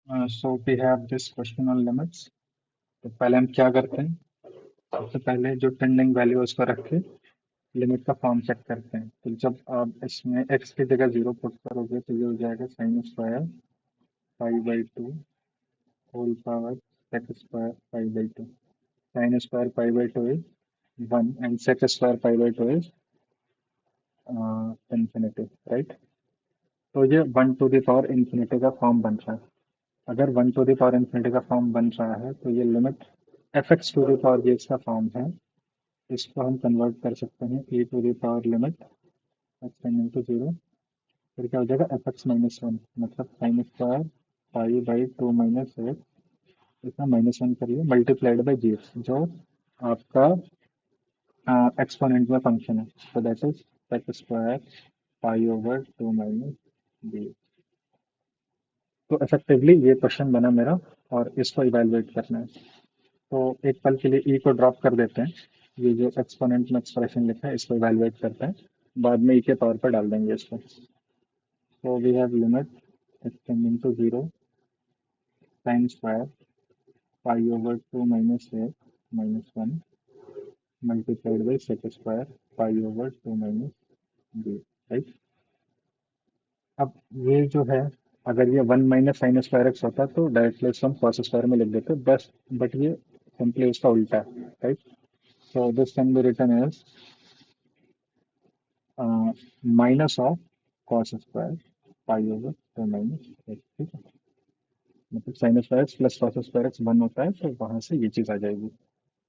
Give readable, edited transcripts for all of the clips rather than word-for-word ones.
So we have this question on limits. तो पहले हम क्या करते हैं, सबसे पहले जो टेंडिंग वैल्यू है उसको रख के लिमिट का फॉर्म चेक करते हैं। तो जब आप इसमें x की जगह 0 पुट करोगे तो ये हो जाएगा sine square pi by two whole power sec square pi by two. Sine square pi by two is 1 and sec square pi by two is infinity, right. तो ये 1 टू द पावर इंफिनिटी का form बन रहा है। अगर 1 to the power infinity का form बन रहा है तो ये limit F X to the power, ये इसका फॉर्म है। इसको हम कन्वर्ट कर सकते हैं e to the power limit X tending to zero. फिर क्या हो जाएगा एफ एक्स माइनस वन, मतलब sine square pi by two minus X, इसमें माइनस वन करिए मल्टीप्लाइड बाई जी एक्स, जो आपका एक्सपोनेंट में फंक्शन है। तो that is X square pi over two minus B. तो इफेक्टिवली ये क्वेश्चन बना मेरा, और इसको इवेलुएट करना है। तो एक पल के लिए ई को ड्रॉप कर देते हैं। ये जो एक्सपोनेंट में एक्सप्रेशन लिखा है इसको इवेलुएट करते हैं, बाद में ई के पावर पर डाल देंगे इसको। तो we have limit extending to zero sine square pi over two minus X minus one multiplied by sec square pi over two minus B, right. अब ये जो है, अगर ये one minus sine square X होता तो डायरेक्टली इसको हम कॉस स्क्वायर में लिख देते बस, बट ये सिंपली उसका उल्टा है, right. So this can be written as minus of cos square pi over two minus X, ठीक है। मतलब sine square X plus cos square X one होता है, तो वहां से ये चीज आ जाएगी।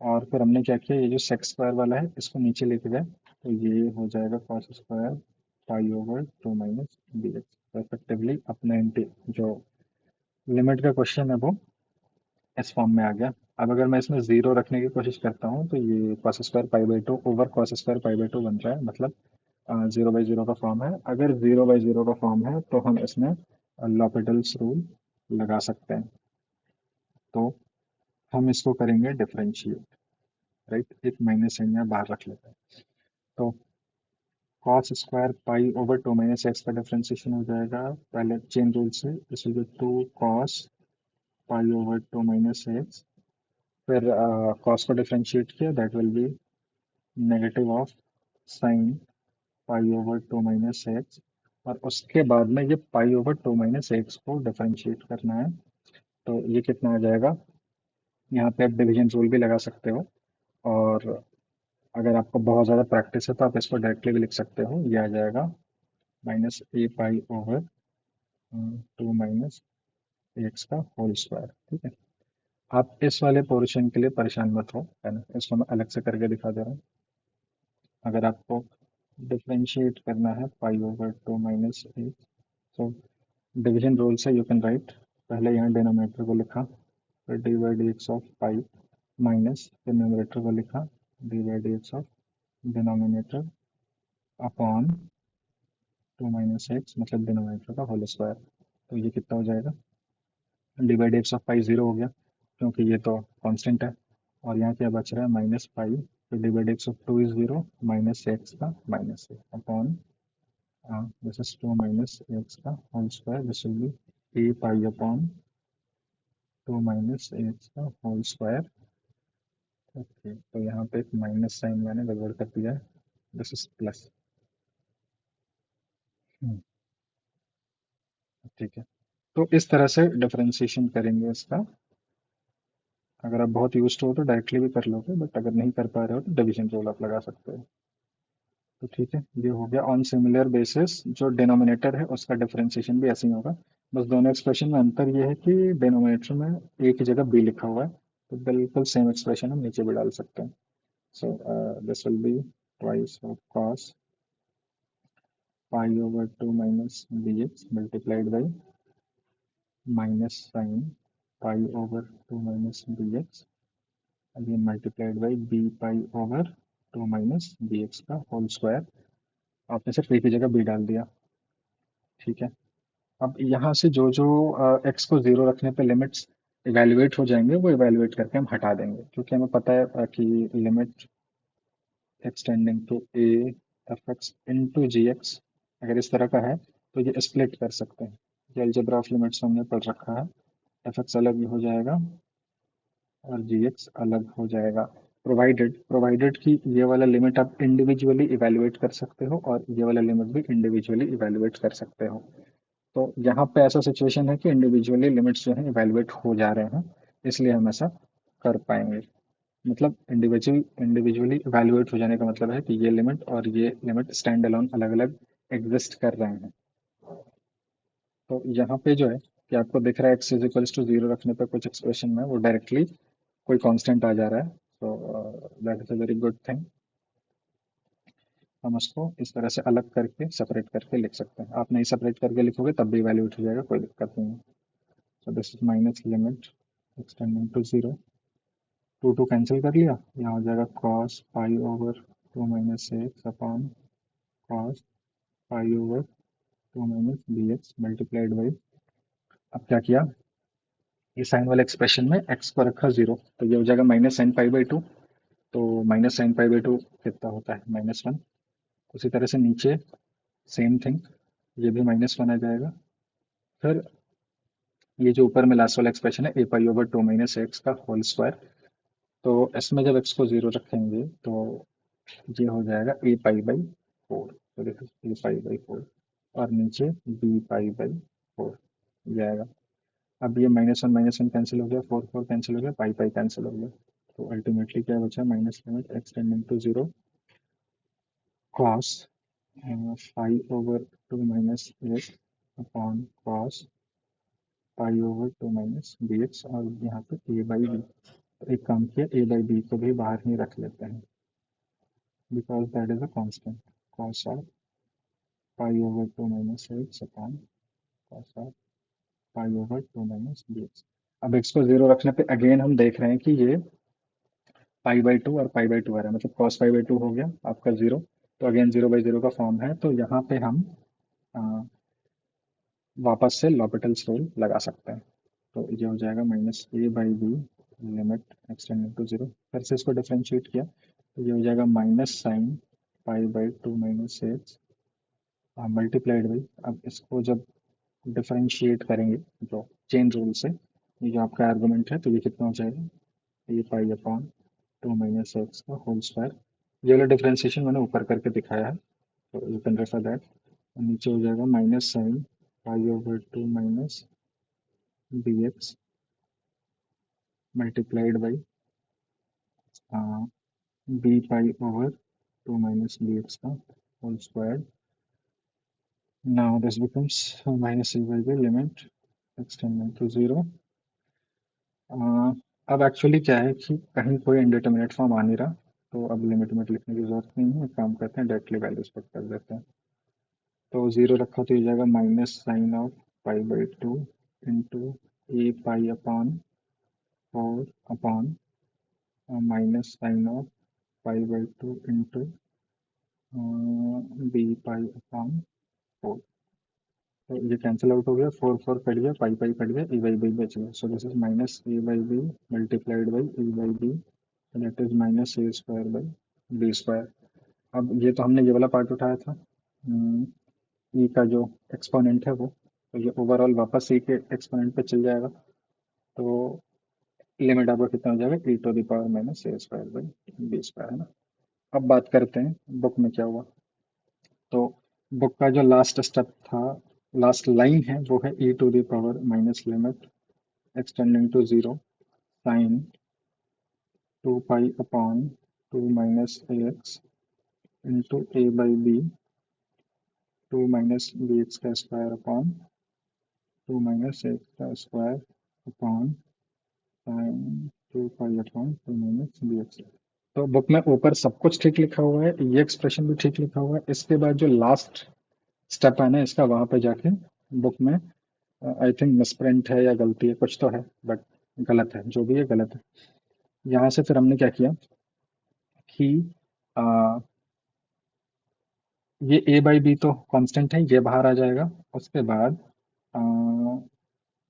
और फिर हमने क्या किया, ये जो सेक स्क्वायर वाला है इसको नीचे लेके गए, तो ये हो जाएगा cos square pi over two minus B X. तो इफेक्टिवली अपना जो लिमिट का क्वेश्चन है वो इस फॉर्म में आ गया। अब अगर मैं इसमें जीरो रखने की कोशिश करता हूँ तो ये cos square pi by to over cos square pi by to बन रहा है, मतलब जीरो बाई जीरो का फॉर्म है। अगर जीरो बाई जीरो का फॉर्म है तो हम इसमें लॉपिटल्स रूल लगा सकते हैं। तो हम इसको करेंगे डिफरेंशिएट, राइट। एक माइनस साइन यहाँ बाहर रख लेते हैं। तो cos square pi over two minus X का डिफरेंशिएशन हो जाएगा पहले चेन रूल से, this will be two cos pi over two minus X. फिर कॉस को डिफरेंशिएट किया, that will be negative of sine pi over two minus X. और उसके बाद में ये pi over two minus X को डिफरेंशिएट करना है। तो ये कितना आ जाएगा, यहाँ पे आप डिवीजन रूल भी लगा सकते हो, और अगर आपको बहुत ज़्यादा प्रैक्टिस है तो आप इसको डायरेक्टली भी लिख सकते हो। ये आ जाएगा minus A pi over two minus X का होल स्क्वायर, ठीक है। आप इस वाले पोर्शन के लिए परेशान मत हो, है ना, इसको मैं अलग से करके दिखा दे रहा हूँ। अगर आपको डिफरेंशिएट करना है pi over two minus X, तो डिवीजन रूल से यू कैन राइट, पहले यहाँ डिनोमिनेटर को लिखा, फिर D by D X of pi minus, फिर न्यूमरेटर को लिखा D by D X of denominator upon two minus X, मतलब डिनोमिनेटर का होल स्क्वायर। तो ये कितना हो जाएगा, D by D X of pi zero हो गया क्योंकि ये तो कांस्टेंट है। और यहाँ क्या बच रहा है, माइनस पाई, तो D by D X of two is zero minus X का माइनस है upon this is two minus X का whole square, this will be A pi upon two minus X का होल स्क्वायर। ओके, तो यहाँ पे एक minus sign मैंने गड़बड़ कर दिया है, दिस इज प्लस। ठीक है, तो इस तरह से डिफरेंशिएशन करेंगे इसका। अगर आप बहुत यूज्ड हो तो डायरेक्टली भी कर लोगे, बट अगर नहीं कर पा रहे हो तो डिवीजन रूल आप लगा सकते हो। तो ठीक है, ये हो गया। ऑन सिमिलर बेसिस जो डिनोमिनेटर है उसका डिफरेंशिएशन भी ऐसे ही होगा। बस दोनों एक्सप्रेशन में अंतर ये है कि डिनोमिनेटर में एक ही जगह बी लिखा हुआ है, तो बिल्कुल सेम एक्सप्रेशन हम नीचे भी डाल सकते हैं। So this will be twice of cos pi over two minus B X multiplied by minus sine pi over two minus B X again multiplied by B pi over two minus B X का whole square. आपने सिर्फ एक ही जगह B डाल दिया, ठीक है। अब यहाँ से जो जो एक्स को जीरो रखने पे लिमिट्स इवेल्युएट हो जाएंगे वो इवेल्युएट करके हम हटा देंगे, क्योंकि हमें पता है कि limit extending to A F X into G X अगर इस तरह का है तो ये स्प्लिट कर सकते हैं। ये अलजेब्रा ऑफ लिमिट्स हमने पढ़ रखा है। एफ एक्स अलग हो जाएगा और जी एक्स अलग हो जाएगा। प्रोवाइडेड कि ये वाला लिमिट आप इंडिविजुअली इवेलुएट कर सकते हो और ये वाला लिमिट भी इंडिविजुअली इवेलुएट कर सकते हो। तो यहाँ पे ऐसा सिचुएशन है कि इंडिविजुअली लिमिट्स जो है इवेलुएट हो जा रहे हैं, इसलिए हम ऐसा कर पाएंगे। मतलब इंडिविजुअली इवेलुएट हो जाने का मतलब है कि ये लिमिट और ये लिमिट स्टैंड अलोन अलग अलग एग्जिस्ट कर रहे हैं। तो यहाँ पे जो है कि आपको दिख रहा है X is equals to zero रखने पे कुछ एक्सप्रेशन में वो डायरेक्टली कोई कांस्टेंट आ जा रहा है। तो that is a very good thing. हम उसको इस तरह से अलग करके सेपरेट करके लिख सकते हैं। आप नहीं सेपरेट करके लिखोगे तब भी इवेलुएट हो जाएगा, कोई दिक्कत नहीं है। So this is minus limit extending to zero. Two two cancel कर लिया, यहाँ हो जाएगा cos pi over two minus X upon cos pi over two minus B X multiplied by. अब क्या किया, ये साइन वाले एक्सप्रेशन में एक्स को रखा जीरो, तो ये हो जाएगा minus sine pi by two. तो minus sine pi by two कितना होता है, -1। उसी तरह से नीचे सेम थिंग, ये भी -1 आ जाएगा। फिर ये जो ऊपर में लास्ट वाला एक्सप्रेशन है A pi over two minus X का होल स्क्वायर, तो इसमें जब एक्स को जीरो रखेंगे तो ये हो जाएगा ए पाई बाई फोर। तो देखो ए पाई बाई फोर, और नीचे बी पाई बाई फोर ये आएगा। अब ये -1 कैंसिल हो गया, फोर फोर कैंसिल हो गया, पाई पाई कैंसिल हो गया। तो अल्टीमेटली क्या बचा, minus limit X tending to zero cos five over two minus X upon cos pi over two minus B X, और यहाँ पे ए बाई बी। तो एक काम किया, ए बाई बी को भी बाहर ही रख लेते हैं because that is a constant. Cos of pi over two minus X upon cos of pi over two minus B X. अब एक्स को जीरो रखने पे अगेन हम देख रहे हैं कि ये पाई बाई टू और पाई बाई टू आ रहा है, मतलब कॉस पाई बाई टू हो गया आपका जीरो। तो अगेन जीरो बाई जीरो का फॉर्म है, तो यहाँ पे हम आ, वापस से l'Hopital's रूल लगा सकते हैं। तो ये हो जाएगा minus A by B limit extending to zero. फिर से इसको डिफरेंशिएट किया तो ये हो जाएगा minus sine pi by two minus X multiplied by. अब इसको जब डिफरेंशिएट करेंगे जो चेन रूल से, ये जो आपका आर्गुमेंट है, तो ये कितना हो जाएगा, A pi upon two minus X का होल स्क्वायर। ये वाला डिफरेंशिएशन मैंने ऊपर करके दिखाया है, तो यू कैन रेफर दैट। नीचे हो जाएगा minus sine pi over two minus B X multiplied by B pi over two minus B X का whole square. Now this becomes minus A by B limit extending to zero. अब actually क्या है कि कहीं कोई indeterminate form आ नहीं रहा, तो अब लिमिट में लिखने की जरूरत नहीं है। एक काम करते हैं, डायरेक्टली वैल्यूज पुट कर देते हैं। तो जीरो रखा तो ये जाएगा minus sine of pi by two into A pi upon four upon minus sine of pi by two into B pi upon four. तो ये कैंसिल आउट हो गया, फोर फोर कट गया, पाई पाई कट गया, ए बाई बी बच गया। So this is minus A by B multiplied by A by B, that is minus A square by B square. अब ये तो हमने ये वाला पार्ट उठाया था, ई का जो एक्सपोनेंट है वो, तो ये ओवरऑल वापस ई के एक्सपोनेंट पे चल जाएगा। तो लिमिट आपका कितना हो जाएगा, E to the power minus A square by B square, है ना। अब बात करते हैं बुक में क्या हुआ। तो बुक का जो लास्ट स्टेप था, लास्ट लाइन है, वो है E to the power minus limit extending to zero sine two pi upon two minus A X into A by B two minus B X का square upon two minus X का square upon sine two pi upon two minus B X. तो book में ऊपर सब कुछ ठीक लिखा हुआ है, ये एक्सप्रेशन भी ठीक लिखा हुआ है। इसके बाद जो लास्ट स्टेप है ना इसका, वहां पे जाके बुक में आई थिंक मिसप्रिंट है या गलती है, कुछ तो है, बट गलत है, जो भी है गलत है। यहाँ से फिर हमने क्या किया कि आ, ये ए बाई बी तो कांस्टेंट है, ये बाहर आ जाएगा। उसके बाद आ,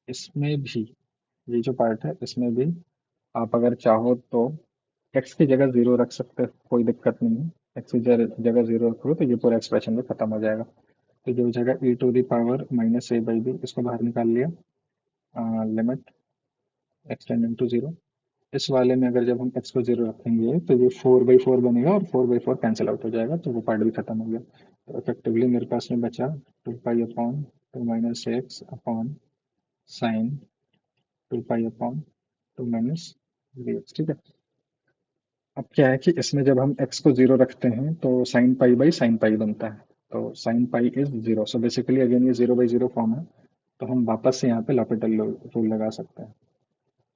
इसमें भी ये जो पार्ट है इसमें भी आप अगर चाहो तो एक्स की जगह जीरो रख सकते हो, कोई दिक्कत नहीं है। एक्स की जगह जीरो रखोगे तो ये पूरा एक्सप्रेशन भी खत्म हो जाएगा। तो ये हो जाएगा E to the power minus A by B, इसको बाहर निकाल लिया लिमिट एक्सटेंड इनटू जीरो। इस वाले में अगर जब हम x को जीरो रखेंगे तो ये 4/4 बनेगा और 4/4 कैंसिल आउट हो जाएगा, तो वो पार्ट भी खत्म हो गया। तो इफेक्टिवली मेरे पास में बचा 2 pi upon 2 - x upon sine 2 pi upon 2 - dx। ठीक है। अब क्या है कि इसमें जब हम x को जीरो रखते हैं तो sign pi by sine pi बनता है। तो sine pi is zero, so basically again ये 0/0 फॉर्म है। तो हम वापस से यहाँ पे l'Hopital रूल लगा सकते हैं।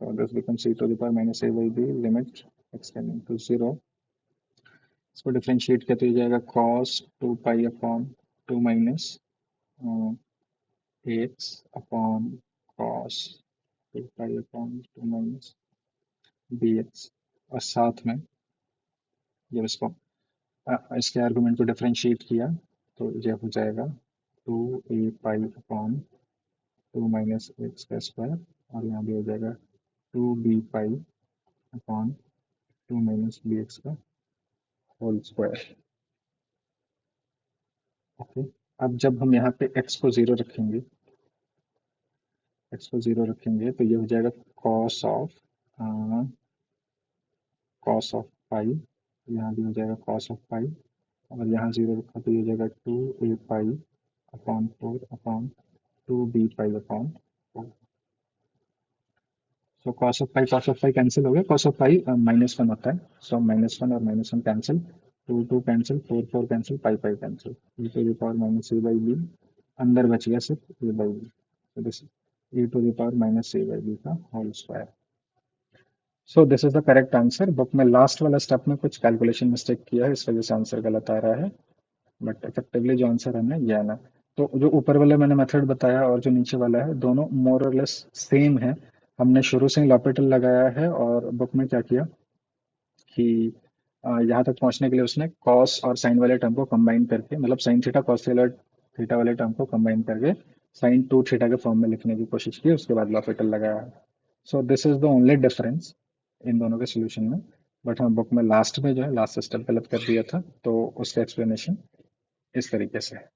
तो this becomes e⁻a/b limit x tending to zero. इसको डिफरेंशिएट किया तो ये जाएगा cos 2 pi upon 2 - ax upon cos 2 pi upon 2 - bx। और साथ में जब इसके आर्गुमेंट को डिफरेंशिएट किया तो ये हो जाएगा 2a पाई अपॉन 2 - x का स्क्वायर, और यहाँ भी हो जाएगा 2b पाई अपॉन 2 - bx का होल स्क्वायर। ओके। अब जब हम यहाँ पे x को जीरो रखेंगे तो ये हो जाएगा कॉस ऑफ कॉस ऑफ पाई। यहाँ भी हो जाएगा कॉस ऑफ पाई, और यहाँ जीरो रखा तो ये हो जाएगा 2a pi upon 4 upon 2b pi upon 4। So cos of pi cancel हो गया, कॉस ऑफ पाई -1 होता है। सो -1 और -1 cancel, 2 cancel, 4 cancel, pi cancel, e⁻c/b अंदर बच गया सिर्फ a/b। so this e⁻c/b का whole square. So this is the correct answer. Book में लास्ट वाला स्टेप में कुछ कैलकुलेशन मिस्टेक किया है, इस वजह से आंसर गलत आ रहा है। बट इफेक्टिवली जो आंसर है ना ये आना। तो जो ऊपर वाला मैंने मेथड बताया और जो नीचे वाला है दोनों मोर और लेस सेम है। हमने शुरू से ही l'Hopital लगाया है, और बुक में क्या किया कि यहाँ तक पहुंचने के लिए उसने कॉस और साइन वाले टर्म को कंबाइन करके, मतलब साइन थीटा कॉस थीटा वाले टर्म को कंबाइन करके साइन टू थीटा के फॉर्म में लिखने की कोशिश की, उसके बाद l'Hopital लगाया। सो this is the only difference in दोनों के सोल्यूशन में। बट हाँ, बुक में लास्ट में जो है लास्ट स्टेप गलत कर दिया था, तो उसका एक्सप्लेनेशन इस तरीके से है।